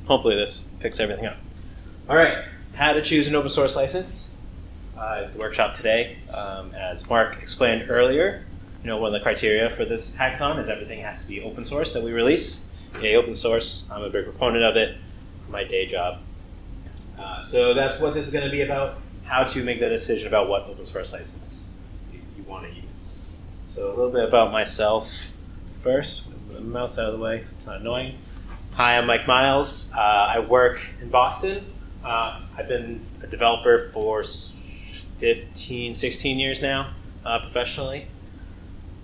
hopefully this picks everything up. All right, how to choose an open source license is the workshop today. As Mark explained earlier, one of the criteria for this hackathon is everything has to be open source that we release. Yay, open source. I'm a big proponent of it for my day job. So that's what this is going to be about, how to make the decision about what open source license you want to use. So a little bit about myself first. Move the mouse out of the way, it's not annoying. Hi, I'm Mike Miles. I work in Boston. I've been a developer for 15, 16 years now, professionally.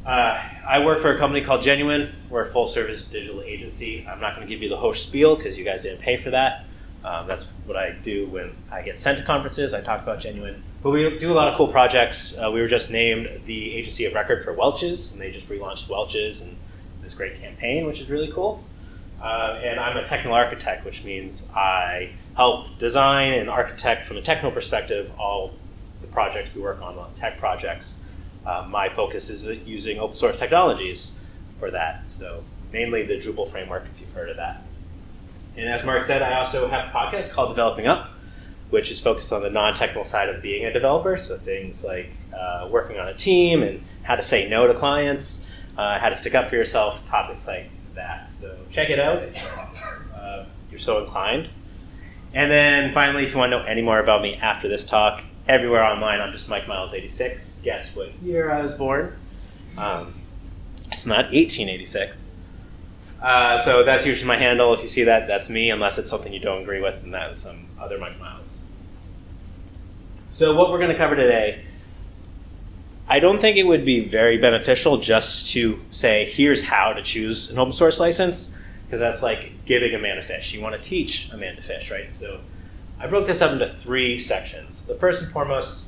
I work for a company called Genuine. We're a full-service digital agency. I'm not going to give you the whole spiel because you guys didn't pay for that. That's what I do when I get sent to conferences. I talk about Genuine. But we do a lot of cool projects. We were just named the agency of record for Welch's, and they just relaunched Welch's and this great campaign, which is really cool. And I'm a technical architect, which means I help design and architect from a technical perspective all the projects we work on tech projects. My focus is using open source technologies for that. So mainly the Drupal framework, if you've heard of that. And as Mark said, I also have a podcast called Developing Up, which is focused on the non-technical side of being a developer. So things like working on a team and how to say no to clients, how to stick up for yourself, topics like that. So check it out if you're so inclined. And then finally, if you want to know any more about me after this talk, everywhere online, I'm just Mike Miles 86. Guess what year I was born? It's not 1886. So that's usually my handle. If you see that, that's me, unless it's something you don't agree with, and that is some other Mike Miles. So what we're going to cover today, I don't think it would be very beneficial just to say, here's how to choose an open source license, because that's like giving a man a fish. You want to teach a man to fish, right? So I broke this up into 3 sections. The first and foremost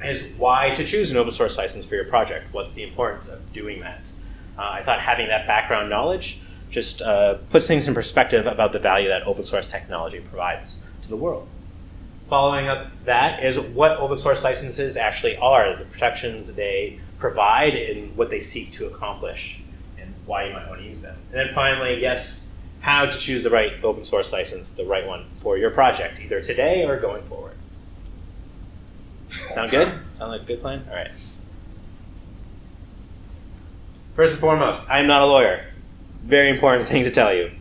is why to choose an open source license for your project. What's the importance of doing that? I thought having that background knowledge just puts things in perspective about the value that open source technology provides to the world. Following up that is what open source licenses actually are, the protections they provide and what they seek to accomplish, and why you might want to use them. And then finally, yes, how to choose the right open source license, the right one for your project, either today or going forward. Sound good? Sound like a good plan? All right. First and foremost, I'm not a lawyer. Very important thing to tell you.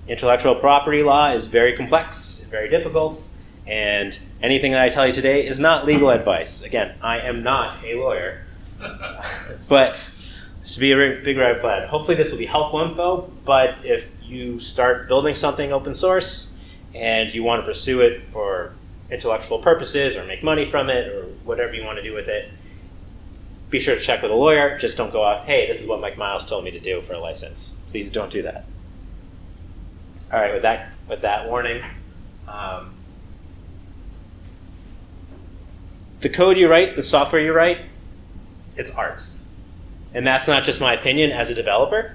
Intellectual property law is very complex, very difficult, and anything that I tell you today is not legal advice. Again, I am not a lawyer, but this should be a big red flag. Hopefully this will be helpful info, but if you start building something open source and you want to pursue it for intellectual purposes or make money from it or whatever you want to do with it, be sure to check with a lawyer. Just don't go off, hey, this is what Mike Miles told me to do for a license. Please don't do that. All right, with that warning, the code you write, the software you write, it's art. And that's not just my opinion as a developer,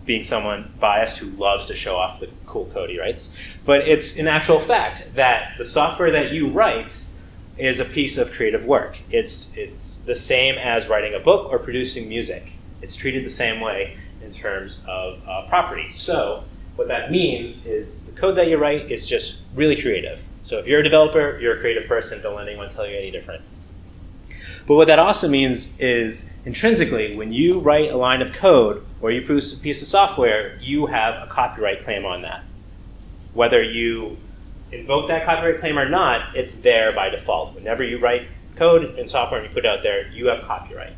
being someone biased who loves to show off the cool code he writes, but it's an actual fact that the software that you write is a piece of creative work. It's the same as writing a book or producing music. It's treated the same way in terms of property. So what that means is the code that you write is just really creative. So if you're a developer, you're a creative person, don't let anyone tell you any different. But what that also means is intrinsically, when you write a line of code or you produce a piece of software, you have a copyright claim on that. Whether you invoke that copyright claim or not, it's there by default. Whenever you write code and software and you put it out there, you have copyright.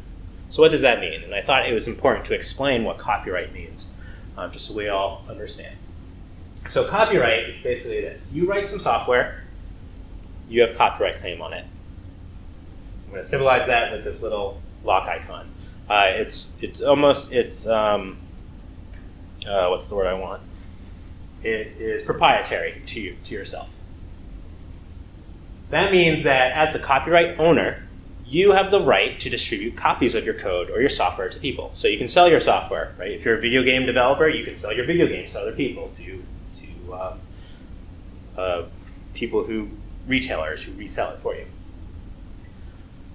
So what does that mean? And I thought it was important to explain what copyright means, just so we all understand. So copyright is basically this. You write some software, you have copyright claim on it. I'm going to symbolize that with this little lock icon. What's the word I want? It is proprietary to yourself. That means that as the copyright owner, you have the right to distribute copies of your code or your software to people. So you can sell your software, right? If you're a video game developer, you can sell your video games to other people, to retailers who resell it for you.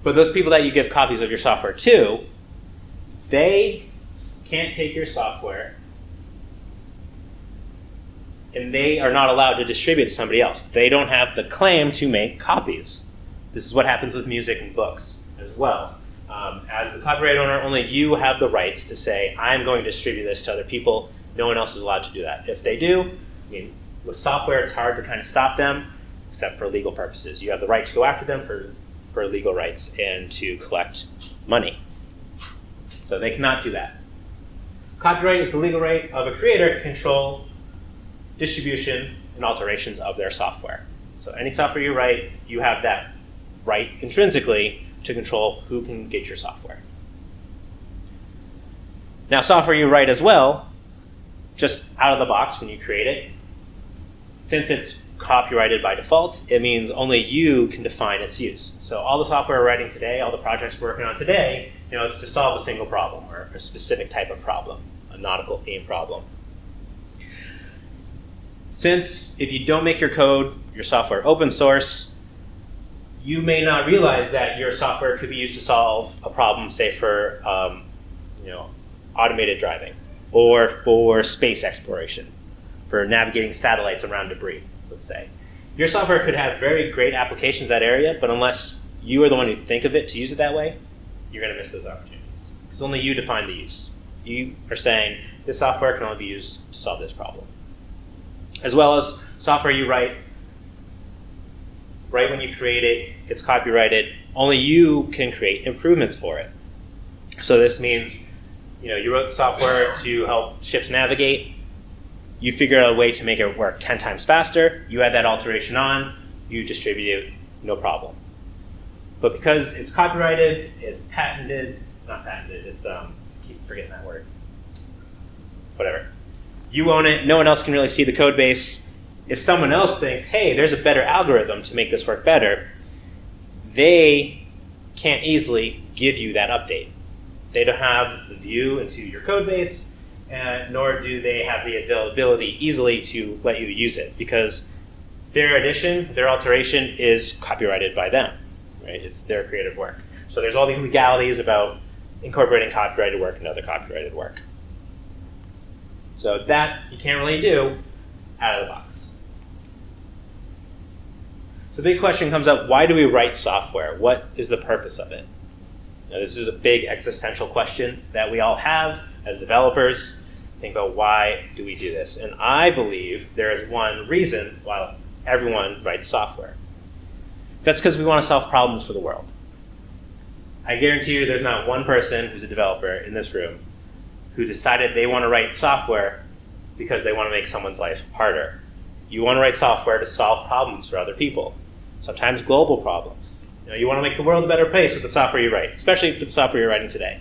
But those people that you give copies of your software to, they can't take your software and they are not allowed to distribute to somebody else. They don't have the claim to make copies. This is what happens with music and books as well. As the copyright owner, only you have the rights to say, I'm going to distribute this to other people. No one else is allowed to do that. If they do, I mean, with software, it's hard to kind of stop them, except for legal purposes. You have the right to go after them for legal rights and to collect money. So they cannot do that. Copyright is the legal right of a creator to control distribution and alterations of their software. So any software you write, you have that right intrinsically to control who can get your software. Now, software you write as well, just out of the box when you create it, since it's copyrighted by default, it means only you can define its use. So all the software we're writing today, all the projects we're working on today, it's to solve a single problem or a specific type of problem, a nautical theme problem. Since if you don't make your code, your software open source, you may not realize that your software could be used to solve a problem, say for automated driving, or for space exploration, for navigating satellites around debris, let's say. Your software could have very great applications in that area, but unless you are the one who think of it to use it that way, you're going to miss those opportunities. Because only you define the use. You are saying, this software can only be used to solve this problem. As well as software you write, right when you create it, it's copyrighted. Only you can create improvements for it. So this means, you wrote the software to help ships navigate. You figure out a way to make it work 10 times faster. You add that alteration on. You distribute it, no problem. But because it's copyrighted, it's patented, not patented, it's, keep forgetting that word. Whatever. You own it. No one else can really see the code base. If someone else thinks, hey, there's a better algorithm to make this work better, they can't easily give you that update. They don't have the view into your code base, nor do they have the availability easily to let you use it, because their addition, their alteration is copyrighted by them. Right? It's their creative work. So there's all these legalities about incorporating copyrighted work into other copyrighted work. So that you can't really do out of the box. So the big question comes up, why do we write software? What is the purpose of it? Now, this is a big existential question that we all have as developers. Think about why do we do this? And I believe there is one reason why everyone writes software. That's because we want to solve problems for the world. I guarantee you there's not one person who's a developer in this room who decided they want to write software because they want to make someone's life harder. You want to write software to solve problems for other people, sometimes global problems. You want to make the world a better place with the software you write, especially for the software you're writing today.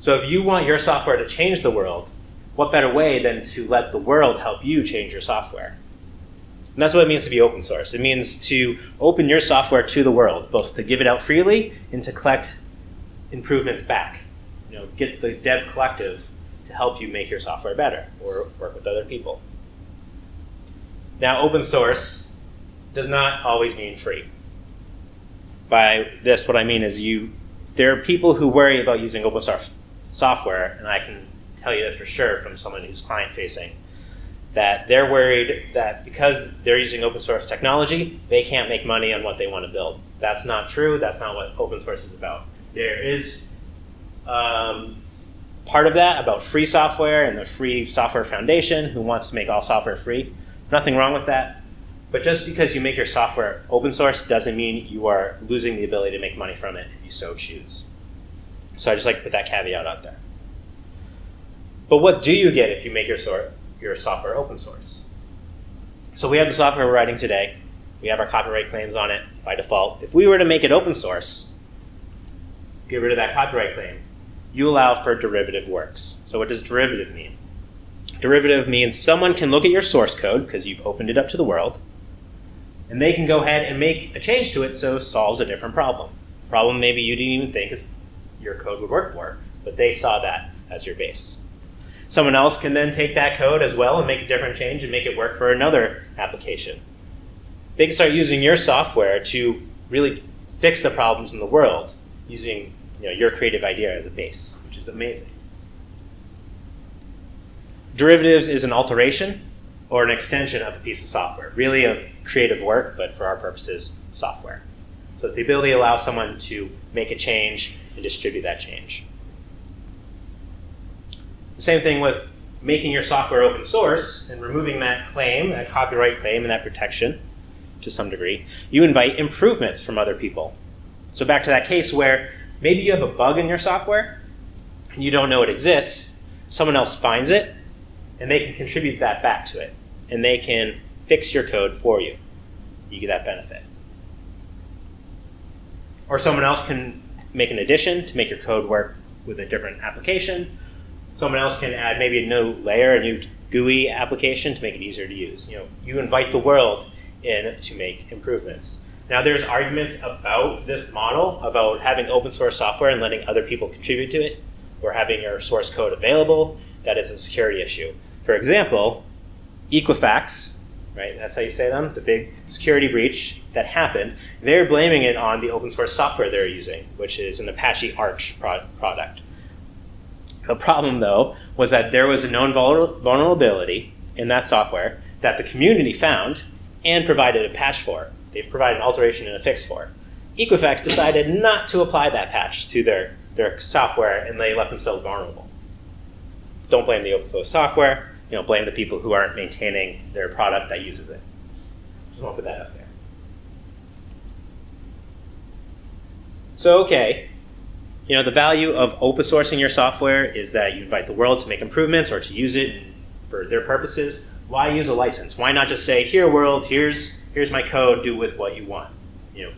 So if you want your software to change the world, what better way than to let the world help you change your software? And that's what it means to be open source. It means to open your software to the world, both to give it out freely and to collect improvements back. Get the dev collective to help you make your software better or work with other people. Now, open source does not always mean free. By this, what I mean is there are people who worry about using open source software, and I can tell you this for sure from someone who's client-facing, that they're worried that because they're using open source technology, they can't make money on what they want to build. That's not true. That's not what open source is about. There is part of that about free software and the Free Software Foundation who wants to make all software free. Nothing wrong with that. But just because you make your software open source doesn't mean you are losing the ability to make money from it if you so choose. So I just like to put that caveat out there. But what do you get if you make your software open source? So we have the software we're writing today. We have our copyright claims on it by default. If we were to make it open source, get rid of that copyright claim, you allow for derivative works. So what does derivative mean? Derivative means someone can look at your source code, because you've opened it up to the world, and they can go ahead and make a change to it so it solves a different problem. Problem maybe you didn't even think your code would work for, but they saw that as your base. Someone else can then take that code as well and make a different change and make it work for another application. They can start using your software to really fix the problems in the world using your creative idea as a base, which is amazing. Derivatives is an alteration or an extension of a piece of software, really of creative work, but for our purposes, software. So it's the ability to allow someone to make a change and distribute that change. The same thing with making your software open source and removing that claim, that copyright claim and that protection to some degree. You invite improvements from other people. So back to that case where maybe you have a bug in your software and you don't know it exists, someone else finds it and they can contribute that back to it and they can fix your code for you. You get that benefit. Or someone else can make an addition to make your code work with a different application. Someone else can add maybe a new layer, a new GUI application to make it easier to use. You invite the world in to make improvements. Now there's arguments about this model, about having open source software and letting other people contribute to it, or having your source code available. That is a security issue. For example, Equifax, right? That's how you say them, the big security breach that happened. They're blaming it on the open source software they're using, which is an Apache Arch product. The problem, though, was that there was a known vulnerability in that software that the community found and provided a patch for. They provided an alteration and a fix for. Equifax decided not to apply that patch to their software, and they left themselves vulnerable. Don't blame the open source software. Blame the people who aren't maintaining their product that uses it. Just want to put that out there. So, okay. The value of open sourcing your software is that you invite the world to make improvements or to use it for their purposes. Why use a license? Why not just say, here world, here's my code, do with what you want.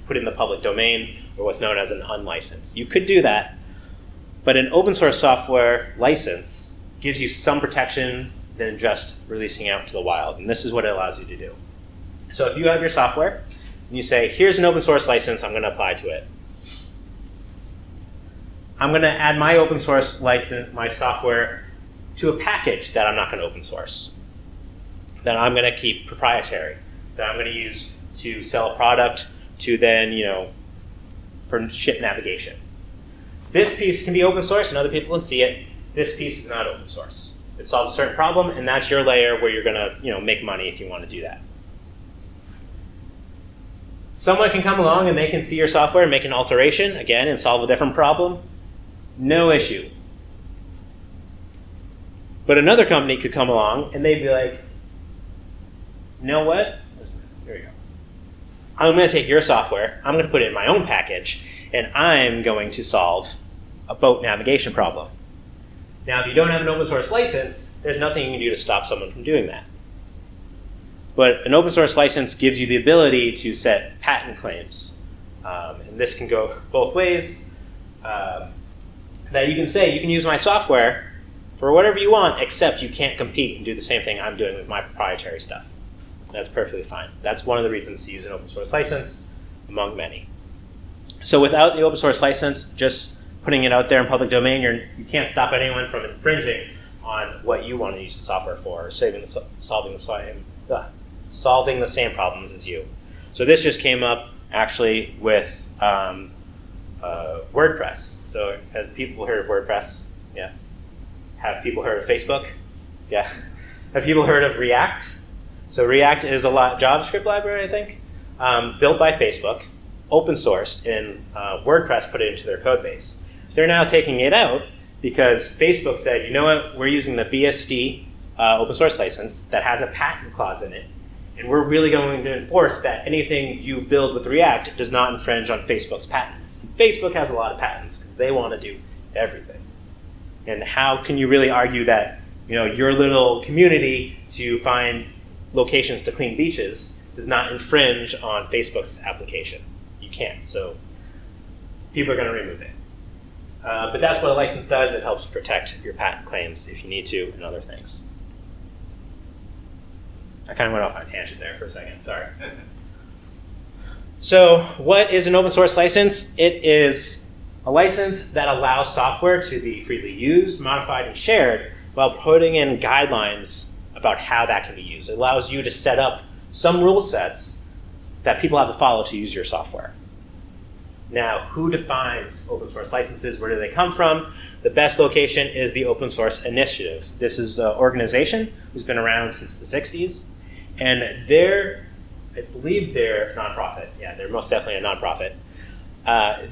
Put it in the public domain or what's known as an unlicensed. You could do that, but an open source software license gives you some protection than just releasing out to the wild, and this is what it allows you to do. So if you have your software and you say, here's an open source license, I'm going to apply to it. I'm going to add my open source license, my software, to a package that I'm not going to open source, that I'm going to keep proprietary, that I'm going to use to sell a product, to then, for ship navigation. This piece can be open source and other people can see it. This piece is not open source. It solves a certain problem, and that's your layer where you're going to, make money if you want to do that. Someone can come along and they can see your software and make an alteration, again, and solve a different problem. No issue. But another company could come along and they'd be like, you know what? Here we go. I'm going to take your software, I'm going to put it in my own package, and I'm going to solve a boat navigation problem. Now, if you don't have an open source license, there's nothing you can do to stop someone from doing that. But an open source license gives you the ability to set patent claims. And this can go both ways. That you can say, you can use my software for whatever you want, except you can't compete and do the same thing I'm doing with my proprietary stuff. That's perfectly fine. That's one of the reasons to use an open source license, among many. So without the open source license, just putting it out there in public domain, you can't stop anyone from infringing on what you want to use the software for, or solving the same problems as you. So this just came up actually with WordPress. So have people heard of WordPress? Yeah. Have people heard of Facebook? Yeah. Have people heard of React? So React is a JavaScript library, I think, built by Facebook, open sourced, and WordPress put it into their code base. They're now taking it out because Facebook said, you know what, we're using the BSD open source license that has a patent clause in it, and we're really going to enforce that anything you build with React does not infringe on Facebook's patents. And Facebook has a lot of patents because they want to do everything. And how can you really argue that your little community to find locations to clean beaches does not infringe on Facebook's application? You can't. So people are going to remove it. But that's what a license does. It helps protect your patent claims if you need to and other things. I kind of went off on a tangent there for a second. Sorry. So what is an open source license? It is a license that allows software to be freely used, modified, and shared while putting in guidelines about how that can be used. It allows you to set up some rule sets that people have to follow to use your software. Now, who defines open source licenses? Where do they come from? the best location is the Open Source Initiative. This is an organization who's been around since the 60s, and I believe they're a nonprofit. Yeah, they're most definitely a nonprofit.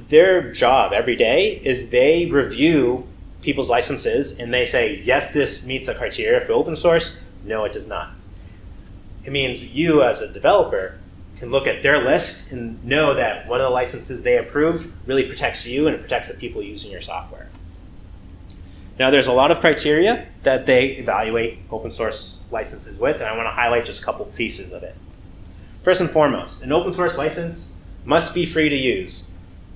Their job every day is they review people's licenses and they say, yes, this meets the criteria for open source. No, it does not. It means you as a developer can look at their list and know that one of the licenses they approve really protects you and it protects the people using your software. Now, there's a lot of criteria that they evaluate open source licenses with, and I want to highlight just a couple pieces of it. First and foremost, an open source license must be free to use.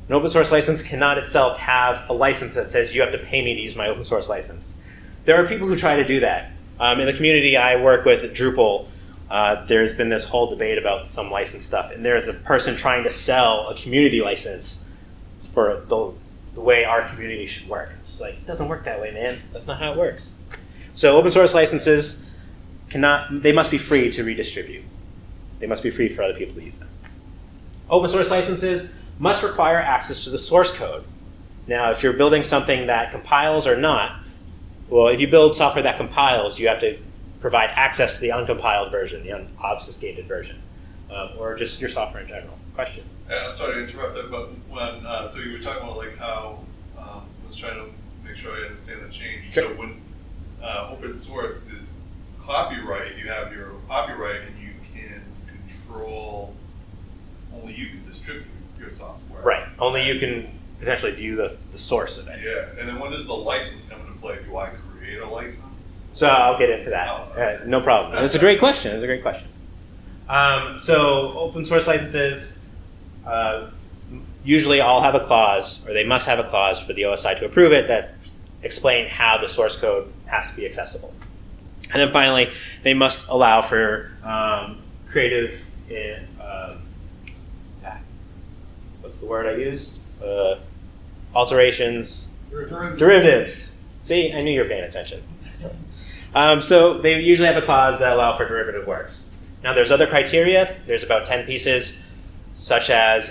An open source license cannot itself have a license that says you have to pay me to use my open source license. There are people who try to do that. In the community I work with at Drupal, there's been this whole debate about some license stuff, and there's a person trying to sell a community license for the way our community should work. It's like, it doesn't work that way, man. That's not how it works. So open source licenses they must be free to redistribute. They must be free for other people to use them. Open source licenses must require access to the source code. Now, if you're building something that compiles or not, well, if you build software that compiles, you have to provide access to the uncompiled version, the unobfuscated version, or just your software in general. Question? Sorry to interrupt that, but when so you were talking about like how I was trying to make sure I understand the change. Sure. So when open source is copyright, you have your copyright, and you can control. Only you can distribute your software. Right. Only you can potentially view the source of it. Yeah. And then when does the license come into play? Do I create a license? So I'll get into that. No problem. That's a great question. That's a great question. So open source licenses usually all have a clause, or they must have a clause for the OSI to approve it that explain how the source code has to be accessible. And then finally, they must allow for creative, what's the word I used? Alterations, derivatives. See, I knew you were paying attention. So they usually have a clause that allow for derivative works. Now there's other criteria. There's about 10 pieces, such as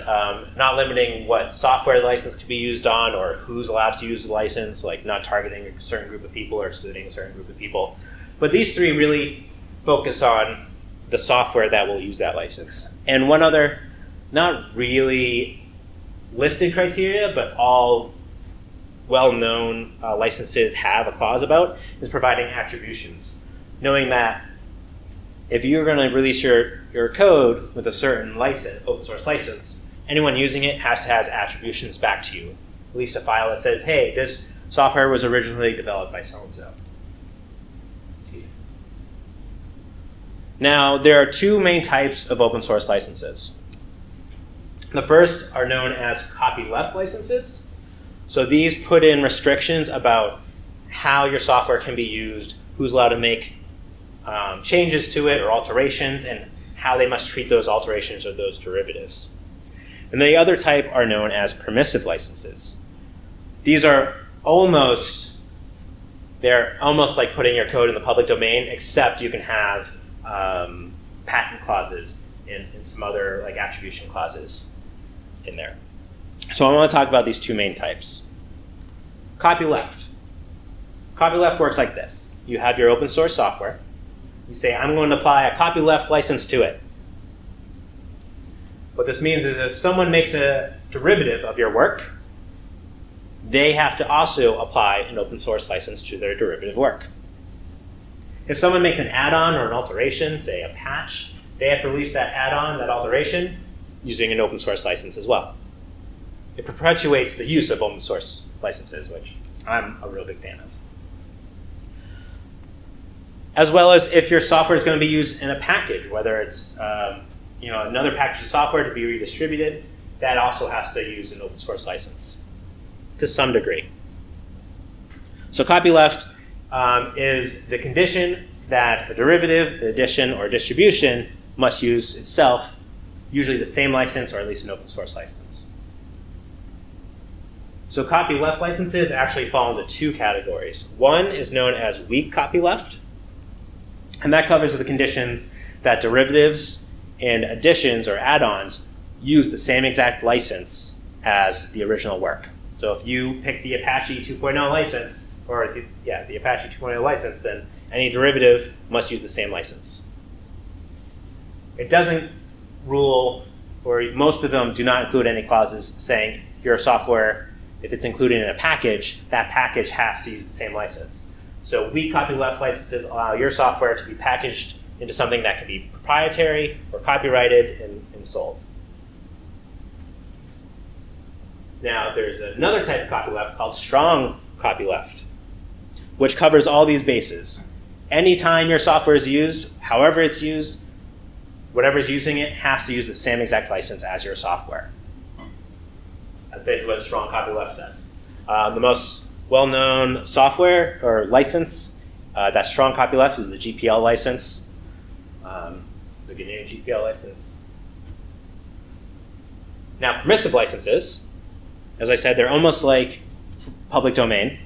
not limiting what software the license could be used on or who's allowed to use the license, like not targeting a certain group of people or excluding a certain group of people. But these three really focus on the software that will use that license. And one other, not really listed criteria, but all well-known licenses have a clause about, is providing attributions. Knowing that if you're going to release your code with a certain license, open source license, anyone using it has to have attributions back to you. At least a file that says, hey, this software was originally developed by so-and-so. Now, there are two main types of open source licenses. The first are known as copyleft licenses. So these put in restrictions about how your software can be used, who's allowed to make changes to it or alterations, and how they must treat those alterations or those derivatives. And the other type are known as permissive licenses. These are they're almost like putting your code in the public domain, except you can have patent clauses and some other like attribution clauses in there. So I want to talk about these two main types. Copyleft. Copyleft works like this. You have your open source software. You say, I'm going to apply a copyleft license to it. What this means is if someone makes a derivative of your work, they have to also apply an open source license to their derivative work. If someone makes an add-on or an alteration, say a patch, they have to release that add-on, that alteration, using an open source license as well. It perpetuates the use of open source licenses, which I'm a real big fan of. As well as if your software is going to be used in a package, whether it's another package of software to be redistributed, that also has to use an open source license to some degree. So copyleft is the condition that a derivative, addition, or distribution must use itself usually the same license or at least an open source license. So copyleft licenses actually fall into two categories. One is known as weak copyleft, and that covers the conditions that derivatives and additions or add-ons use the same exact license as the original work. So if you pick the Apache 2.0 license, or the Apache 2.0 license, then any derivative must use the same license. It doesn't rule, or most of them do not include any clauses saying your software, if it's included in a package, that package has to use the same license. So weak copyleft licenses allow your software to be packaged into something that can be proprietary or copyrighted and sold. Now, there's another type of copyleft called strong copyleft, which covers all these bases. Anytime your software is used, however it's used, whatever's using it has to use the same exact license as your software. That's basically what strong copyleft says. The most well-known software or license that's strong copyleft is the GPL license. The GNU GPL license. Now, permissive licenses, as I said, they're almost like public domain.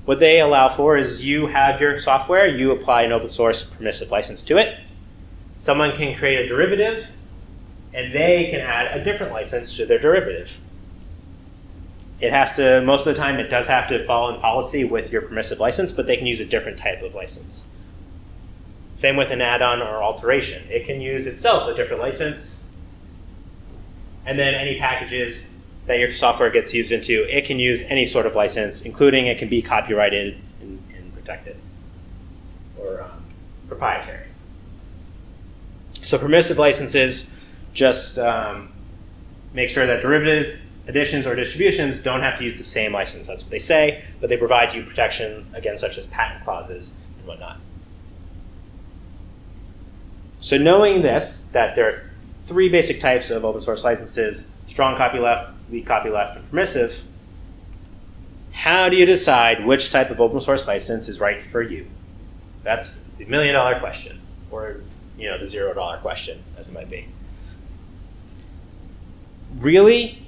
What they allow for is you have your software, you apply an open source permissive license to it. Someone can create a derivative, and they can add a different license to their derivative. It has to, most of the time, it does have to follow in policy with your permissive license, but they can use a different type of license. Same with an add-on or alteration. It can use itself a different license, and then any packages that your software gets used into, it can use any sort of license, including it can be copyrighted and protected, or proprietary. So permissive licenses just make sure that derivatives, additions, or distributions don't have to use the same license. That's what they say, but they provide you protection against such as patent clauses and whatnot. So knowing this, that there are three basic types of open source licenses: strong copyleft, weak copyleft, and permissive. How do you decide which type of open source license is right for you? That's the $1 million question, or the $0 question, as it might be. Really,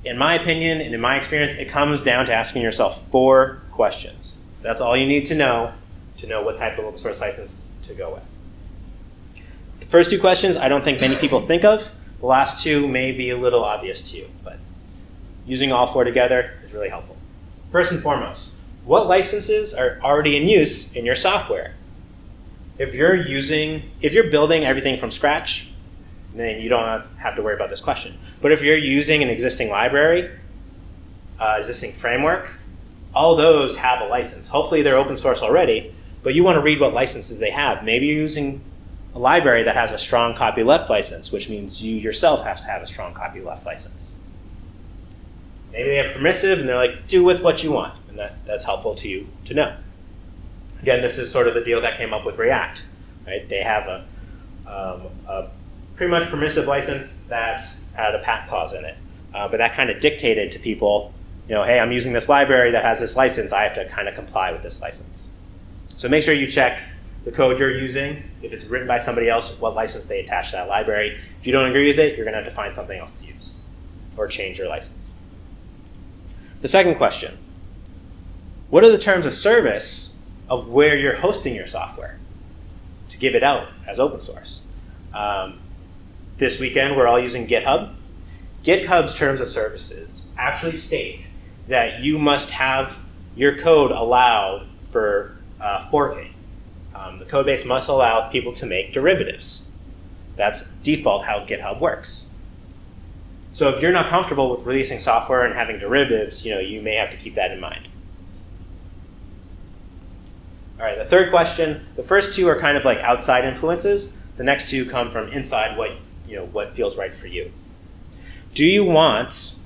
in my opinion and in my experience, it comes down to asking yourself 4 questions. That's all you need to know what type of open source license to go with. The first 2 questions I don't think many people think of. The last 2 may be a little obvious to you, but using all 4 together is really helpful. First and foremost, what licenses are already in use in your software? If you're building everything from scratch, then you don't have to worry about this question. But if you're using an existing library, existing framework, all those have a license. Hopefully they're open source already, but you want to read what licenses they have. Maybe you're using a library that has a strong copyleft license, which means you yourself have to have a strong copyleft license. Maybe they have permissive, and they're like, do with what you want, and that's helpful to you to know. Again, this is sort of the deal that came up with React, right? They have a pretty much permissive license that had a patent clause in it, but that kind of dictated to people, hey, I'm using this library that has this license, I have to kind of comply with this license. So make sure you check the code you're using, if it's written by somebody else, what license they attach to that library. If you don't agree with it, you're going to have to find something else to use or change your license. The second question, what are the terms of service of where you're hosting your software to give it out as open source? This weekend, we're all using GitHub. GitHub's terms of services actually state that you must have your code allowed for forking. The code base must allow people to make derivatives. That's default how GitHub works. So if you're not comfortable with releasing software and having derivatives, you may have to keep that in mind. All right, the third question, the first 2 are kind of like outside influences. The next 2 come from inside what feels right for you. Do you want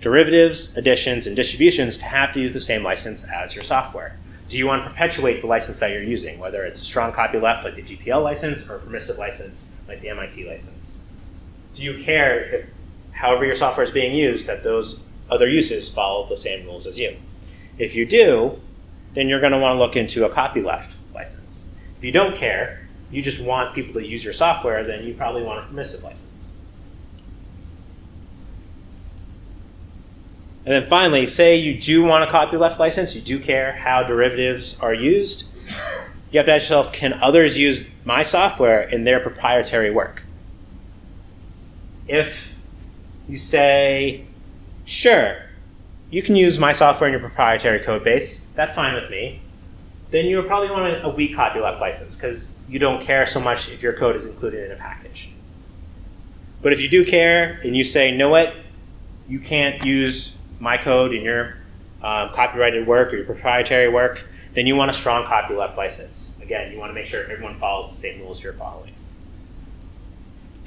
derivatives, additions, and distributions to have to use the same license as your software? Do you want to perpetuate the license that you're using, whether it's a strong copyleft like the GPL license or a permissive license like the MIT license? Do you care if, however your software is being used, that those other uses follow the same rules as you? If you do, then you're going to want to look into a copyleft license. If you don't care, you just want people to use your software, then you probably want a permissive license. And then finally, say you do want a copyleft license, you do care how derivatives are used, you have to ask yourself, can others use my software in their proprietary work? If you say, sure, you can use my software in your proprietary code base. That's fine with me. Then you'll probably want a weak copyleft license because you don't care so much if your code is included in a package. But if you do care and you say, you know what, you can't use my code in your copyrighted work or your proprietary work, then you want a strong copyleft license. Again, you want to make sure everyone follows the same rules you're following.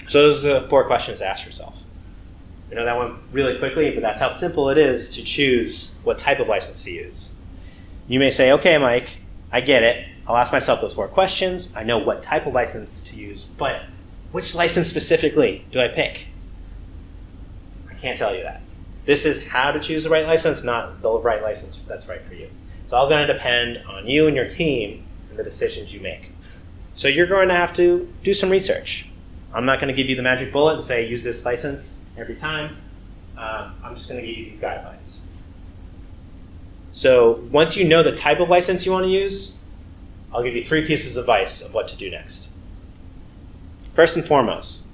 So those are the 4 questions to ask yourself. I know that went really quickly, but that's how simple it is to choose what type of license to use. You may say, okay, Mike, I get it. I'll ask myself those 4 questions. I know what type of license to use, but which license specifically do I pick? I can't tell you that. This is how to choose the right license, not the right license that's right for you. It's all going to depend on you and your team and the decisions you make. So you're going to have to do some research. I'm not going to give you the magic bullet and say use this license every time. I'm just going to give you these guidelines. So once you know the type of license you want to use, I'll give you 3 pieces of advice of what to do next. First and foremost,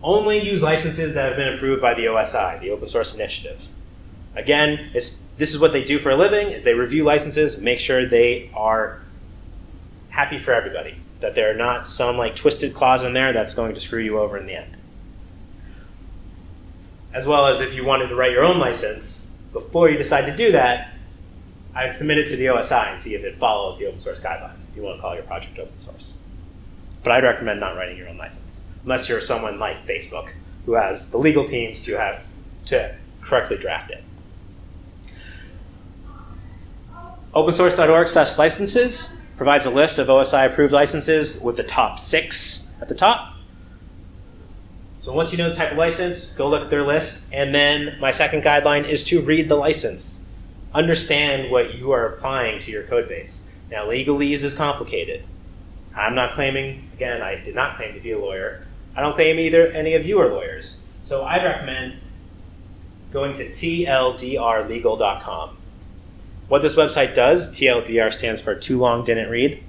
only use licenses that have been approved by the OSI, the Open Source Initiative. Again, this is what they do for a living, is they review licenses, make sure they are happy for everybody, that there are not some like twisted clause in there that's going to screw you over in the end. As well as if you wanted to write your own license, before you decide to do that, I'd submit it to the OSI and see if it follows the open source guidelines, if you want to call your project open source. But I'd recommend not writing your own license, unless you're someone like Facebook, who has the legal teams to correctly draft it. opensource.org/licenses provides a list of OSI-approved licenses with the top 6 at the top. So once you know the type of license, go look at their list. And then my second guideline is to read the license. Understand what you are applying to your code base. Now, legalese is complicated. I'm not claiming, again, I did not claim to be a lawyer. I don't claim either any of you are lawyers. So I'd recommend going to tldrlegal.com. What this website does, TLDR stands for too long didn't read.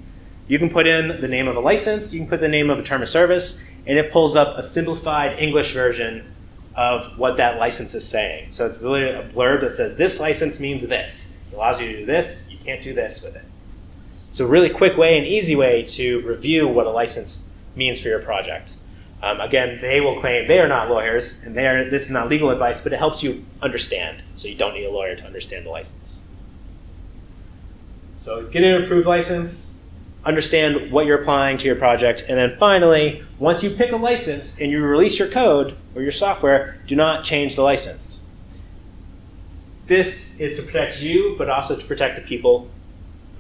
You can put in the name of a license, you can put the name of a term of service, and it pulls up a simplified English version of what that license is saying. So it's really a blurb that says this license means this. It allows you to do this, you can't do this with it. It's a really quick way and easy way to review what a license means for your project. Again, they will claim they are not lawyers, and this is not legal advice, but it helps you understand, so you don't need a lawyer to understand the license. So get an approved license, understand what you're applying to your project, and then finally, once you pick a license and you release your code or your software, do not change the license. This is to protect you, but also to protect the people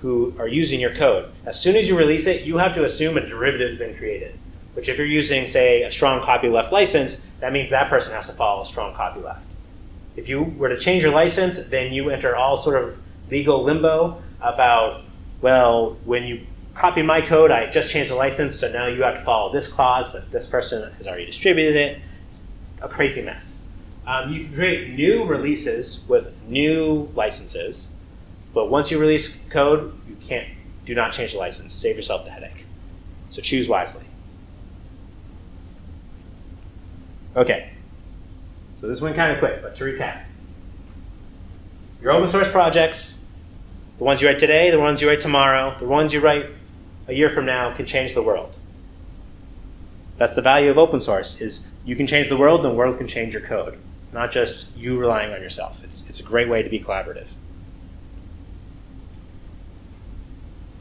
who are using your code. As soon as you release it, you have to assume a derivative has been created. Which if you're using, say, a strong copyleft license, that means that person has to follow a strong copyleft. If you were to change your license, then you enter all sort of legal limbo about, well, when you copy my code, I just changed the license, so now you have to follow this clause, but this person has already distributed it. It's a crazy mess. You can create new releases with new licenses, but once you release code, do not change the license. Save yourself the headache. So choose wisely. Okay, so this went kind of quick, but to recap. Your open source projects, the ones you write today, the ones you write tomorrow, the ones you write a year from now can change the world. That's the value of open source, is you can change the world and the world can change your code. It's not just you relying on yourself. It's a great way to be collaborative.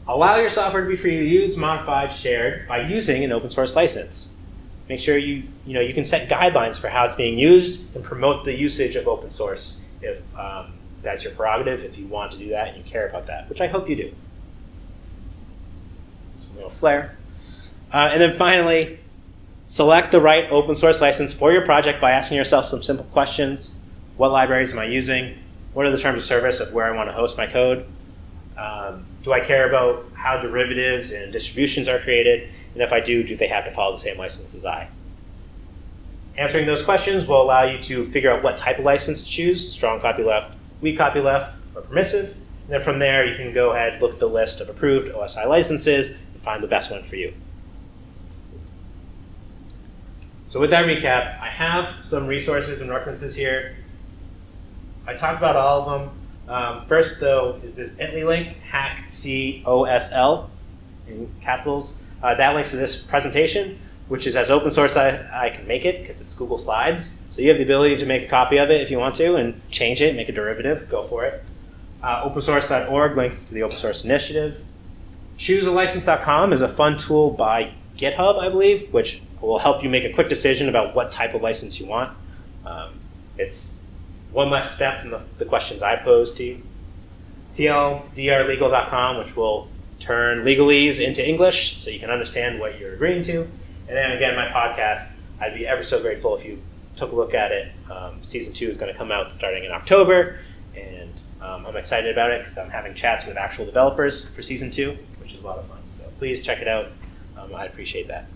Allow your software to be free to use, modified, shared by using an open source license. Make sure you can set guidelines for how it's being used and promote the usage of open source if that's your prerogative, if you want to do that and you care about that, which I hope you do. Some little flair. And then finally, select the right open source license for your project by asking yourself some simple questions. What libraries am I using? What are the terms of service of where I want to host my code? Do I care about how derivatives and distributions are created? And if I do they have to follow the same license as I? Answering those questions will allow you to figure out what type of license to choose, strong copyleft, weak copyleft, or permissive. And then from there, you can go ahead, look at the list of approved OSI licenses, and find the best one for you. So with that recap, I have some resources and references here. I talked about all of them. First, though, is this bit.ly link, HackCOSL, in capitals. That links to this presentation, which is as open source I can make it, because it's Google Slides. So you have the ability to make a copy of it if you want to, and change it, make a derivative, go for it. Opensource.org links to the open source initiative. ChooseAlicense.com is a fun tool by GitHub, I believe, which will help you make a quick decision about what type of license you want. It's one less step from the questions I posed to you. TLDRlegal.com, which will turn legalese into English so you can understand what you're agreeing to. And then again, my podcast, I'd be ever so grateful if you took a look at it. Season 2 is going to come out starting in October, and I'm excited about it because I'm having chats with actual developers for Season 2, which is a lot of fun. So please check it out. I'd appreciate that.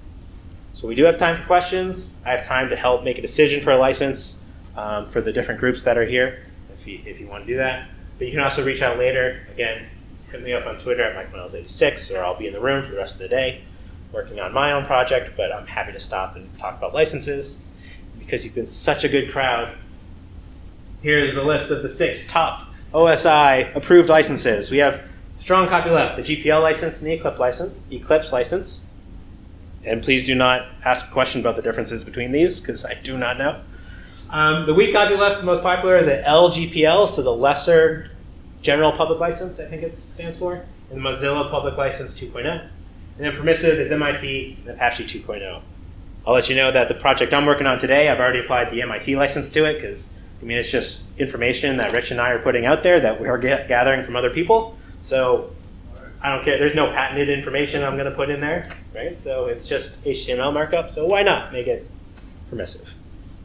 So we do have time for questions. I have time to help make a decision for a license for the different groups that are here, if you want to do that. But you can also reach out later. Again, hit me up on Twitter at MikeMiles86, or I'll be in the room for the rest of the day working on my own project, but I'm happy to stop and talk about licenses. Because you've been such a good crowd, here's the list of the 6 top OSI approved licenses. We have strong copy left, the GPL license and the Eclipse license. And please do not ask a question about the differences between these, because I do not know. The weak copy left, the most popular, the LGPL, so the Lesser General Public License, I think it stands for, and the Mozilla Public License 2.0. And then permissive is MIT and Apache 2.0. I'll let you know that the project I'm working on today, I've already applied the MIT license to it, because it's just information that Rich and I are putting out there that we're gathering from other people. So I don't care. There's no patented information I'm going to put in there, right? So it's just HTML markup. So why not make it permissive?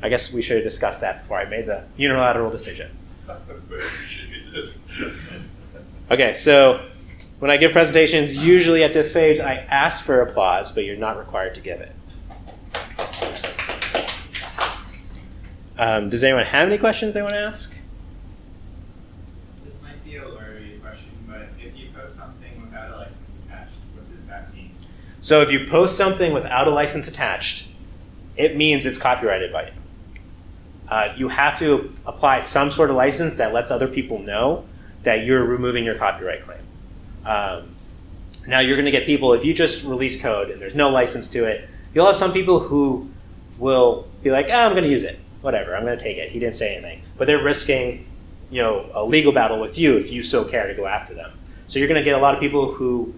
I guess we should have discussed that before I made the unilateral decision. Okay, so when I give presentations, usually at this stage, I ask for applause, but you're not required to give it. Does anyone have any questions they want to ask? This might be a blurry question, but if you post something without a license attached, what does that mean? So if you post something without a license attached, it means it's copyrighted by you. You have to apply some sort of license that lets other people know that you're removing your copyright claim. Now you're going to get people, if you just release code and there's no license to it, you'll have some people who will be like, I'm going to use it. Whatever, I'm going to take it. He didn't say anything. But they're risking, a legal battle with you if you so care to go after them. So you're going to get a lot of people who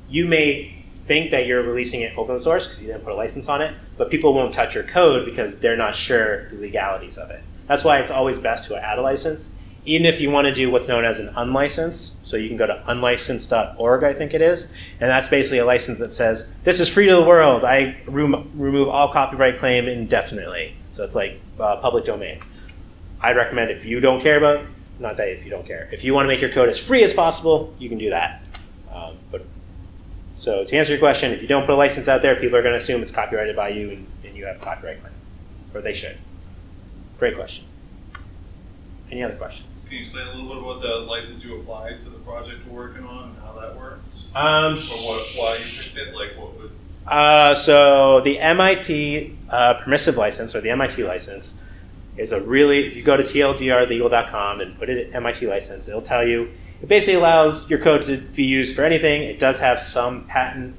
you may think that you're releasing it open source because you didn't put a license on it, but people won't touch your code because they're not sure the legalities of it. That's why it's always best to add a license, even if you want to do what's known as an unlicensed. So you can go to unlicensed.org, I think it is, and that's basically a license that says, this is free to the world. I remove all copyright claim indefinitely. So it's like public domain. I'd recommend if you don't care about, not that if you don't care, if you want to make your code as free as possible, you can do that. So to answer your question, if you don't put a license out there, people are going to assume it's copyrighted by you and you have a copyright claim. Or they should. Great question. Any other questions? Can you explain a little bit about the license you applied to the project you're working on and how that works? Or why you picked it? Like what would... So the MIT permissive license, or the MIT license, is a really, if you go to tldrlegal.com and put it MIT license, it'll tell you, it basically allows your code to be used for anything. It does have some patent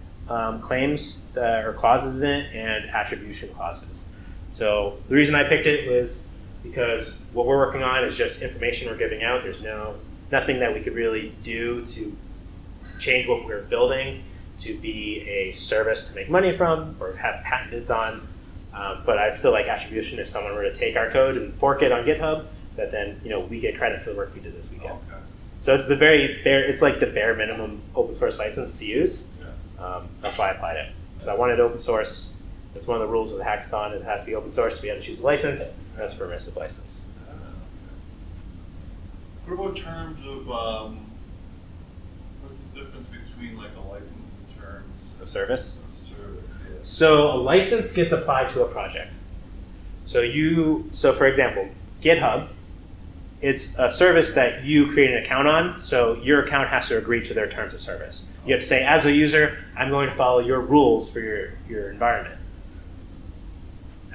claims or clauses in it and attribution clauses. So the reason I picked it was because what we're working on is just information we're giving out. There's nothing that we could really do to change what we're building to be a service to make money from or have patents on. But I'd still like attribution if someone were to take our code and fork it on GitHub, that then we get credit for the work we did this weekend. Okay. So it's the very bare, it's like the bare minimum open source license to use. Yeah. That's why I applied it. So I wanted open source. That's one of the rules of the hackathon. It has to be open source to be able to choose a license. That's a permissive license. What about terms of what's the difference between like a license and terms Of service. of service? Yeah. So a license gets applied to a project. So for example, GitHub, it's a service that you create an account on, so your account has to agree to their terms of service. You have to say, as a user, I'm going to follow your rules for your environment.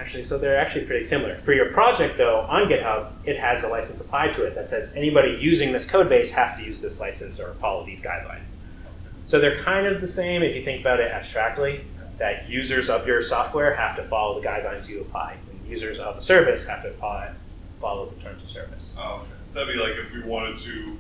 Actually, so they're actually pretty similar. For your project, though, on GitHub, it has a license applied to it that says anybody using this code base has to use this license or follow these guidelines. So they're kind of the same if you think about it abstractly, that users of your software have to follow the guidelines you apply, and users of the service have to follow the terms of service. Oh, okay. So that'd be like if we wanted to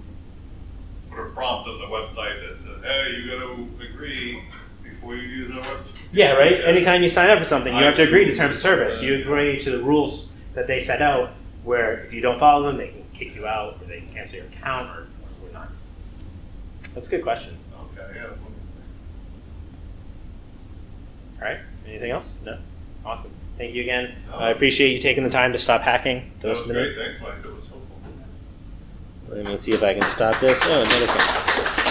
put a prompt on the website that said, hey, you got to agree before you use our website. Yeah, right? Anytime you sign up for something, you have to agree to terms of service. You agree to the rules that they set out, where if you don't follow them, they can kick you out, or they can cancel your account, or whatnot. That's a good question. Okay, yeah. All right, anything else? No? Awesome. Thank you again. I appreciate you taking the time to stop hacking to That was listen to me. great. Thanks, Mike. That was helpful. Let me see if I can stop this. Oh, another thing.